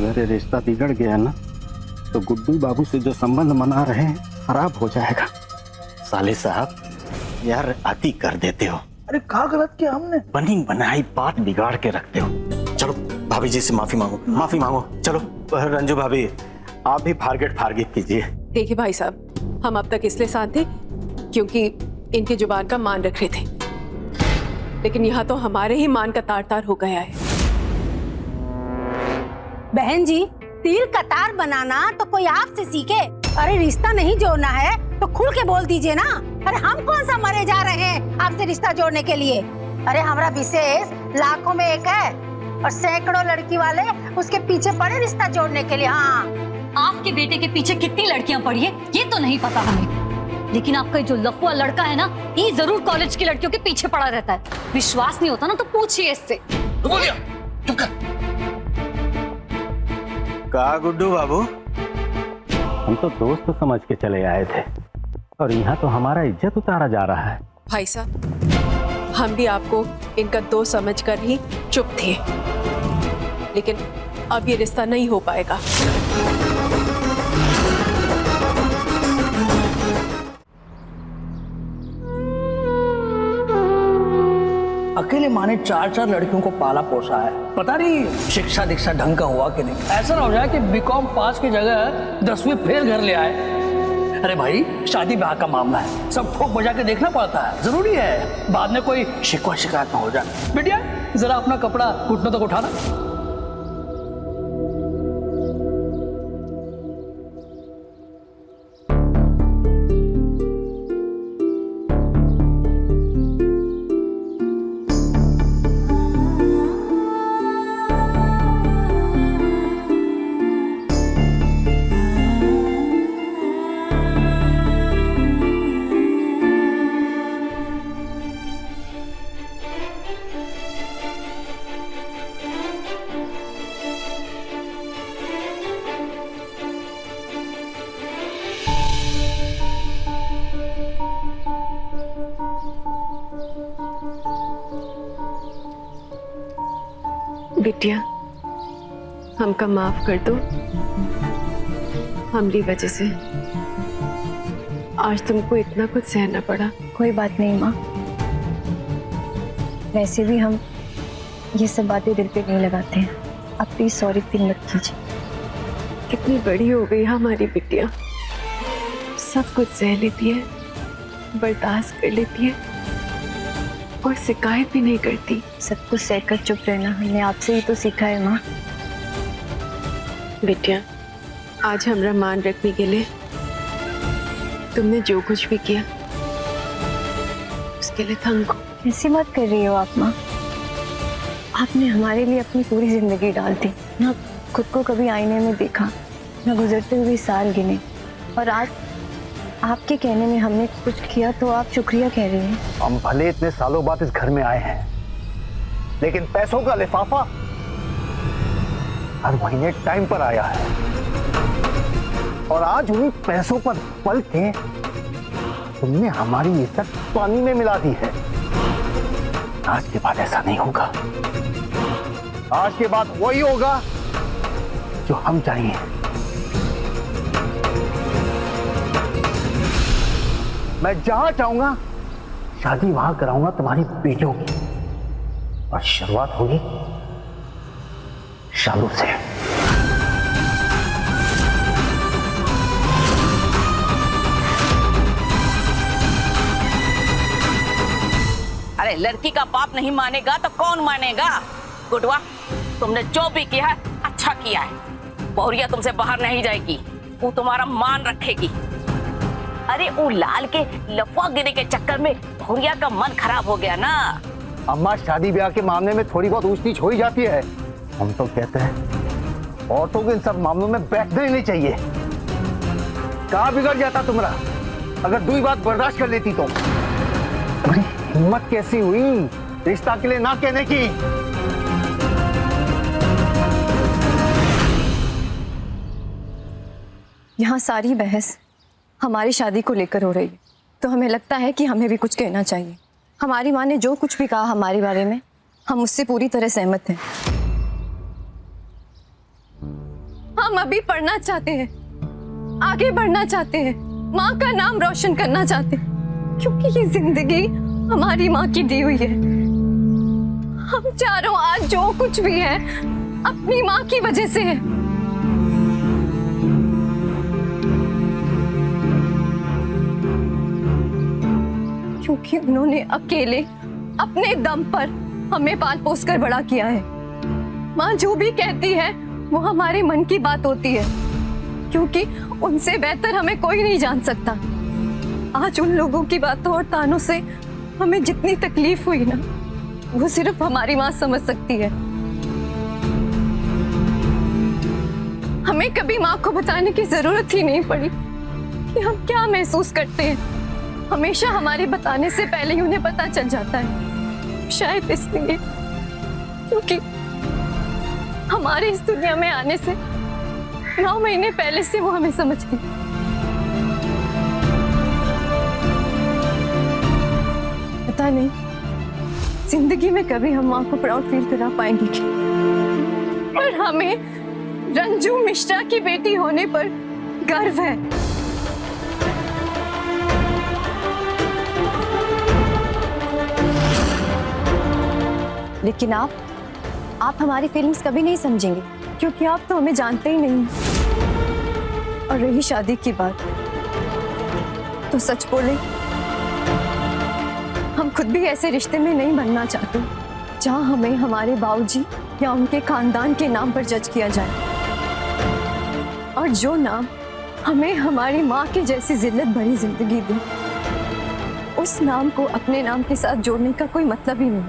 अगर ये रिश्ता बिगड़ गया ना तो गुड्डू बाबू से जो संबंध मना रहे हैं खराब हो जाएगा। साले साहब यार अति कर देते हो। अरे क्या गलत किया हमने? बनी बनाई बात बिगाड़ के रखते हो। चलो भाभी जी से माफी मांगो, माफी मांगो। चलो रंजू भाभी आप भी फारगित कीजिए। देखिए भाई साहब, हम अब तक इसलिए साथ थे क्योंकि इनकी जुबान का मान रख रहे थे, लेकिन यहाँ तो हमारे ही मान का तार तार हो गया है। बहन जी, तिल का तार बनाना तो कोई आपसे सीखे। अरे रिश्ता नहीं जोड़ना है तो खुल के बोल दीजिए ना। अरे हम कौन सा मरे जा रहे हैं आपसे रिश्ता जोड़ने के लिए? अरे हमारा विशेष लाखों में एक है और सैकड़ों लड़की वाले उसके पीछे पड़े रिश्ता जोड़ने के लिए। हाँ, आपके बेटे के पीछे कितनी लड़कियां पड़ी है ये तो नहीं पता हमें, लेकिन आपका जो लफुआ लड़का है ना, ये जरूर कॉलेज की लड़कियों के पीछे पड़ा रहता है। विश्वास नहीं होता ना तो पूछिए इससे। का गुड्डू बाबू, हम तो दोस्त समझ के चले आए थे और यहाँ तो हमारा इज्जत उतारा जा रहा है। भाई साहब, हम भी आपको इनका दोस्त समझकर ही चुप थे, लेकिन अब ये रिश्ता नहीं हो पाएगा। अकेले माँ ने 4 लड़कियों को पाला पोसा है। पता नहीं शिक्षा दीक्षा ढंग का हुआ कि नहीं। ऐसा ना हो जाए कि बीकॉम पास की जगह 10वीं फेल घर ले आए। अरे भाई, शादी ब्याह का मामला है, सब ठोक बजा के देखना पड़ता है, जरूरी है। बाद में कोई शिकवा शिकायत ना हो जाए। बेटिया जरा अपना कपड़ा घुटनों तक उठाना। बिटिया, हमका माफ कर दो। हमारी वजह से आज तुमको इतना कुछ सहना पड़ा। कोई बात नहीं माँ, वैसे भी हम ये सब बातें दिल पे नहीं लगाते हैं। अब प्लीज सॉरी फील मत कीजिए। कितनी बड़ी हो गई हमारी बिटिया, सब कुछ सह लेती है, बर्दाश्त कर लेती है और शिकायत भी नहीं करती। सब कुछ सहकर चुप रहना हमने आपसे ही तो सीखा है माँ। बिटिया, आज हमरा मान रखने के लिए तुमने जो कुछ भी किया उसके लिए थैंक यू। ऐसी बात कर रही हो आप माँ? आपने हमारे लिए अपनी पूरी जिंदगी डाल दी ना, खुद को कभी आईने में देखा ना, गुजरते हुए साल गिने, और आज आपके कहने में हमने कुछ किया तो आप शुक्रिया कह रहे हैं। हम भले इतने सालों बाद इस घर में आए हैं, लेकिन पैसों का लिफाफा हर महीने टाइम पर आया है, और आज उन्हीं पैसों पर पल के तुमने हमारी इज्जत पानी में मिला दी है। आज के बाद ऐसा नहीं होगा। आज के बाद वही होगा जो हम चाहिए। मैं जहां चाहूंगा शादी वहां कराऊंगा तुम्हारी बेटियों की, और शुरुआत होगी शालू से। अरे लड़की का बाप नहीं मानेगा तो कौन मानेगा? गुडवा, तुमने जो भी किया है अच्छा किया है। बहुरिया तुमसे बाहर नहीं जाएगी, वो तुम्हारा मान रखेगी। अरे वो लाल के लफुआ गिरे के चक्कर में बहुरिया का मन खराब हो गया ना। अम्मा, शादी ब्याह के मामले में थोड़ी बहुत ऊंच नीच हो ही जाती है। हम तो कहते हैं औरतों को इन सब मामलों में बैठना ही नहीं चाहिए। कहाँ बिगड़ जाता तुम्हारा अगर दूसरी बात बर्दाश्त कर लेती तो। बड़ी हिम्मत कैसी हुई रिश्ता के लिए ना कहने की। यहाँ सारी बहस हमारी शादी को लेकर हो रही है, तो हमें लगता है कि हमें भी कुछ कहना चाहिए। हमारी माँ ने जो कुछ भी कहा हमारे बारे में, हम उससे पूरी तरह सहमत हैं। हम अभी पढ़ना चाहते हैं, आगे बढ़ना चाहते हैं, माँ का नाम रोशन करना चाहते हैं, क्योंकि ये जिंदगी हमारी माँ की दी हुई है। हम चारों आज जो कुछ भी है अपनी माँ की वजह से है। क्योंकि उन्होंने अकेले अपने दम पर हमें पाल पोस कर बड़ा किया है। माँ जो भी कहती है वो हमारे मन की बात होती है, क्योंकि उनसे बेहतर हमें कोई नहीं जान सकता। आज उन लोगों की बातों और तानों से हमें जितनी तकलीफ हुई ना, वो सिर्फ हमारी माँ समझ सकती है। हमें कभी माँ को बताने की जरूरत ही नहीं पड़ी कि हम क्या महसूस करते हैं। हमेशा हमारे बताने से पहले ही उन्हें पता चल जाता है। शायद इसलिए क्योंकि हमारे इस दुनिया में आने से 9 महीने पहले से वो हमें समझती। पता नहीं जिंदगी में कभी हम माँ को प्राउड फील करा पाएंगे क्या? पर हमें रंजू मिश्रा की बेटी होने पर गर्व है। लेकिन आप हमारी फीलिंग्स कभी नहीं समझेंगे, क्योंकि आप तो हमें जानते ही नहीं। और रही शादी की बात, तो सच बोले हम खुद भी ऐसे रिश्ते में नहीं बनना चाहते जहां हमें हमारे बाबूजी या उनके खानदान के नाम पर जज किया जाए, और जो नाम हमें हमारी माँ के जैसी जिल्लत भरी जिंदगी दे, उस नाम को अपने नाम के साथ जोड़ने का कोई मतलब ही नहीं।